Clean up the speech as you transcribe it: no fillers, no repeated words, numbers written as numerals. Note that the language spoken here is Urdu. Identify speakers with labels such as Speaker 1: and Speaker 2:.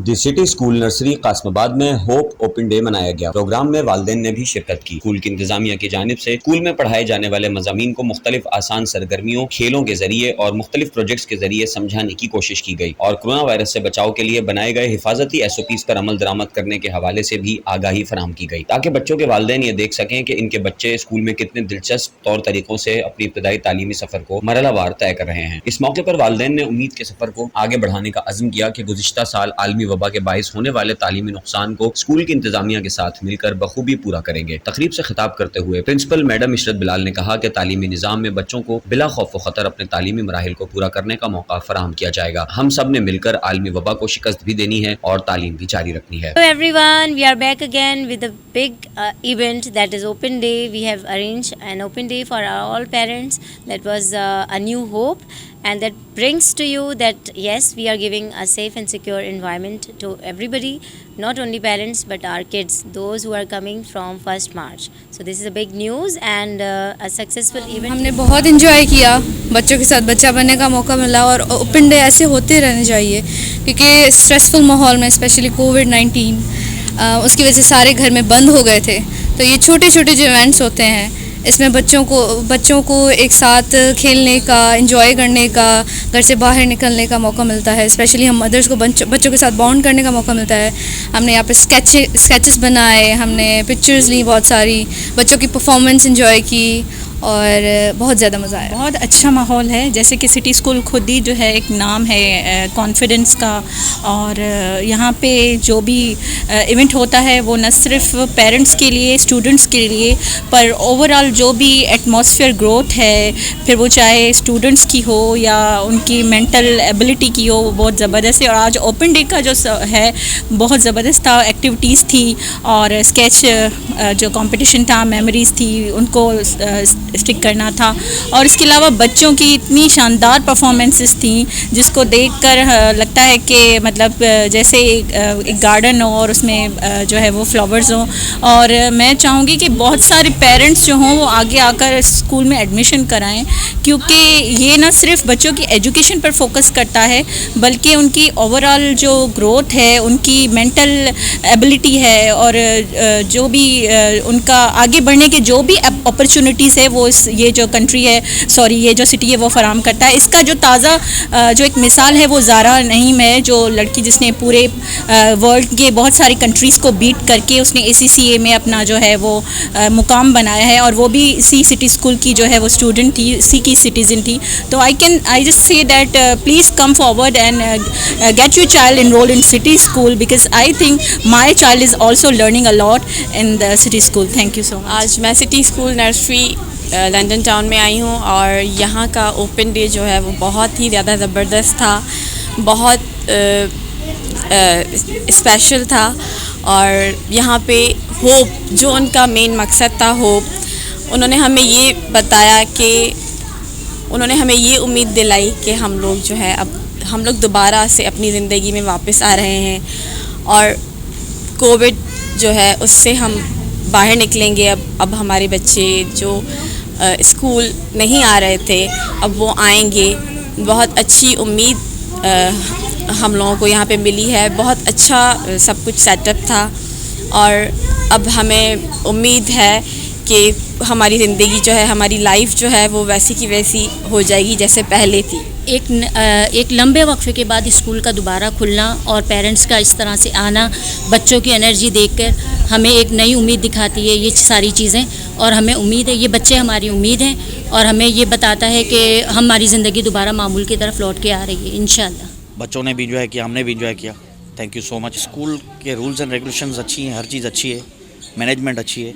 Speaker 1: دی سٹی اسکول نرسری قاسم آباد میں ہوپ اوپن ڈے منایا گیا۔ پروگرام میں والدین نے بھی شرکت کی۔ اسکول کی انتظامیہ کی جانب سے اسکول میں پڑھائے جانے والے مضامین کو مختلف آسان سرگرمیوں، کھیلوں کے ذریعے اور مختلف پروجیکٹس کے ذریعے سمجھانے کی کوشش کی گئی اور کورونا وائرس سے بچاؤ کے لیے بنائے گئے حفاظتی SOPs پر عمل درآمد کرنے کے حوالے سے بھی آگاہی فراہم کی گئی تاکہ بچوں کے والدین یہ دیکھ سکیں کہ ان کے بچے اسکول میں کتنے دلچسپ طور طریقوں سے اپنی ابتدائی تعلیمی سفر کو مرحلہ وار طے کر رہے ہیں۔ اس موقع پر والدین نے امید کے سفر کو آگے بڑھانے کا عزم کیا کہ گزشتہ سال عالمی وبا کے باعث ہونے والے تعلیمی نقصان کو اسکول کی انتظامیہ کے ساتھ مل کر بخوبی پورا کریں گے۔ تقریب سے خطاب کرتے ہوئے پرنسپل میڈم عشرت بلال نے کہا کہ تعلیمی نظام میں بچوں کو بلا خوف و خطر اپنے تعلیمی مراحل کو پورا کرنے کا موقع فراہم کیا جائے گا۔ ہم سب نے مل کر عالمی وبا کو شکست بھی دینی ہے اور تعلیم بھی جاری رکھنی ہے۔
Speaker 2: Hello everyone, we are back again with a big event that is Open Day. We have arranged an Open Day for all parents. That was a new hope, and that brings to you that yes, we are giving a safe and secure environment to everybody, not only parents but our kids, those who are coming from 1st March. So this is a big news and a successful event.
Speaker 3: ہم نے بہت انجوائے کیا، بچوں کے ساتھ بچہ بننے کا موقع ملا، اور اوپن ڈے ایسے ہوتے رہنے چاہیے کیونکہ اسٹریسفل ماحول میں اسپیشلی کووڈ-19 اس کی وجہ سے سارے گھر میں بند ہو گئے تھے، تو یہ چھوٹے چھوٹے جو ایونٹس ہوتے ہیں اس میں بچوں کو ایک ساتھ کھیلنے کا، انجوائے کرنے کا، گھر سے باہر نکلنے کا موقع ملتا ہے۔ اسپیشلی ہم مدرس کو بچوں کے ساتھ بانڈ کرنے کا موقع ملتا ہے۔ ہم نے یہاں پہ اسکیچز بنائے، ہم نے پکچرز لی بہت ساری، بچوں کی پرفارمنس انجوائے کی اور بہت زیادہ مزہ آیا۔
Speaker 4: بہت اچھا ماحول ہے، جیسے کہ سٹی اسکول خود ہی جو ہے ایک نام ہے کانفیڈنس کا، اور یہاں پہ جو بھی ایونٹ ہوتا ہے وہ نہ صرف پیرنٹس کے لیے، اسٹوڈنٹس کے لیے، پر اوور آل جو بھی ایٹماسفیئر گروتھ ہے، پھر وہ چاہے اسٹوڈنٹس کی ہو یا ان کی مینٹل ایبلٹی کی ہو، وہ بہت زبردست ہے۔ اور آج اوپن ڈے کا جو ہے بہت زبردست تھا، ایکٹیویٹیز تھی اور اسکیچ جو کمپٹیشن تھا، میموریز تھی، ان کو اسٹک کرنا تھا، اور اس کے علاوہ بچوں کی اتنی شاندار پرفارمنسز تھیں جس کو دیکھ کر لگتا ہے کہ مطلب جیسے ایک گارڈن ہو اور اس میں جو ہے وہ فلاورز ہوں۔ اور میں چاہوں گی کہ بہت سارے پیرنٹس جو ہوں وہ آگے آ کر اسکول میں ایڈمیشن کرائیں، کیونکہ یہ نہ صرف بچوں کی ایجوکیشن پر فوکس کرتا ہے بلکہ ان کی اوور آل جو گروتھ ہے، ان کی مینٹل ایبلٹی ہے، اور جو بھی ان کا آگے بڑھنے کے جو بھی اپرچونیٹیز ہے وہ یہ جو کنٹری ہے، یہ جو سٹی ہے وہ فراہم کرتا ہے۔ اس کا جو تازہ جو ایک مثال ہے وہ زارا نعیم ہے، جو لڑکی جس نے پورے ورلڈ کے بہت ساری کنٹریز کو بیٹ کر کے اس نے ACCA میں اپنا جو ہے وہ مقام بنایا ہے، اور وہ بھی اسی سٹی اسکول کی جو ہے وہ اسٹوڈنٹ تھی، اسی کی سٹیزن تھی۔ تو I just say that please come forward and get your child enrolled in city school, because I think my child is also learning a lot in the city school. Thank you so much.
Speaker 5: آج میں city school nursery London town میں آئی ہوں، اور یہاں کا اوپن ڈے جو ہے وہ بہت ہی زیادہ زبردست تھا، بہت اسپیشل تھا، اور یہاں پہ ہوپ جو ان کا مین مقصد تھا، ہوپ، انہوں نے ہمیں یہ بتایا کہ انہوں نے ہمیں یہ امید دلائی کہ ہم لوگ جو ہے اب ہم لوگ دوبارہ سے اپنی زندگی میں واپس آ رہے ہیں، اور کووڈ جو ہے اس سے ہم باہر نکلیں گے۔ اب ہمارے بچے جو اسکول نہیں آ رہے تھے اب وہ آئیں گے۔ بہت اچھی امید ہم لوگوں کو یہاں پہ ملی ہے، بہت اچھا سب کچھ سیٹ اپ تھا، اور اب ہمیں امید ہے کہ ہماری زندگی جو ہے، ہماری لائف جو ہے وہ ویسی کی ویسی ہو جائے گی جیسے پہلے تھی۔
Speaker 2: ایک لمبے وقفے کے بعد اسکول کا دوبارہ کھلنا اور پیرنٹس کا اس طرح سے آنا، بچوں کی انرجی دیکھ کر ہمیں ایک نئی امید دکھاتی ہے یہ ساری چیزیں، اور ہمیں امید ہے یہ بچے ہماری امید ہیں، اور ہمیں یہ بتاتا ہے کہ ہماری زندگی دوبارہ معمول کی طرف لوٹ کے آ رہی ہے انشاءاللہ۔
Speaker 6: بچوں نے بھی انجوائے کیا، ہم نے بھی انجوائے کیا۔ Thank you so much. School کے رولز اینڈ ریگولیشنز اچھی ہیں، ہر چیز اچھی ہے، مینجمنٹ اچھی ہے۔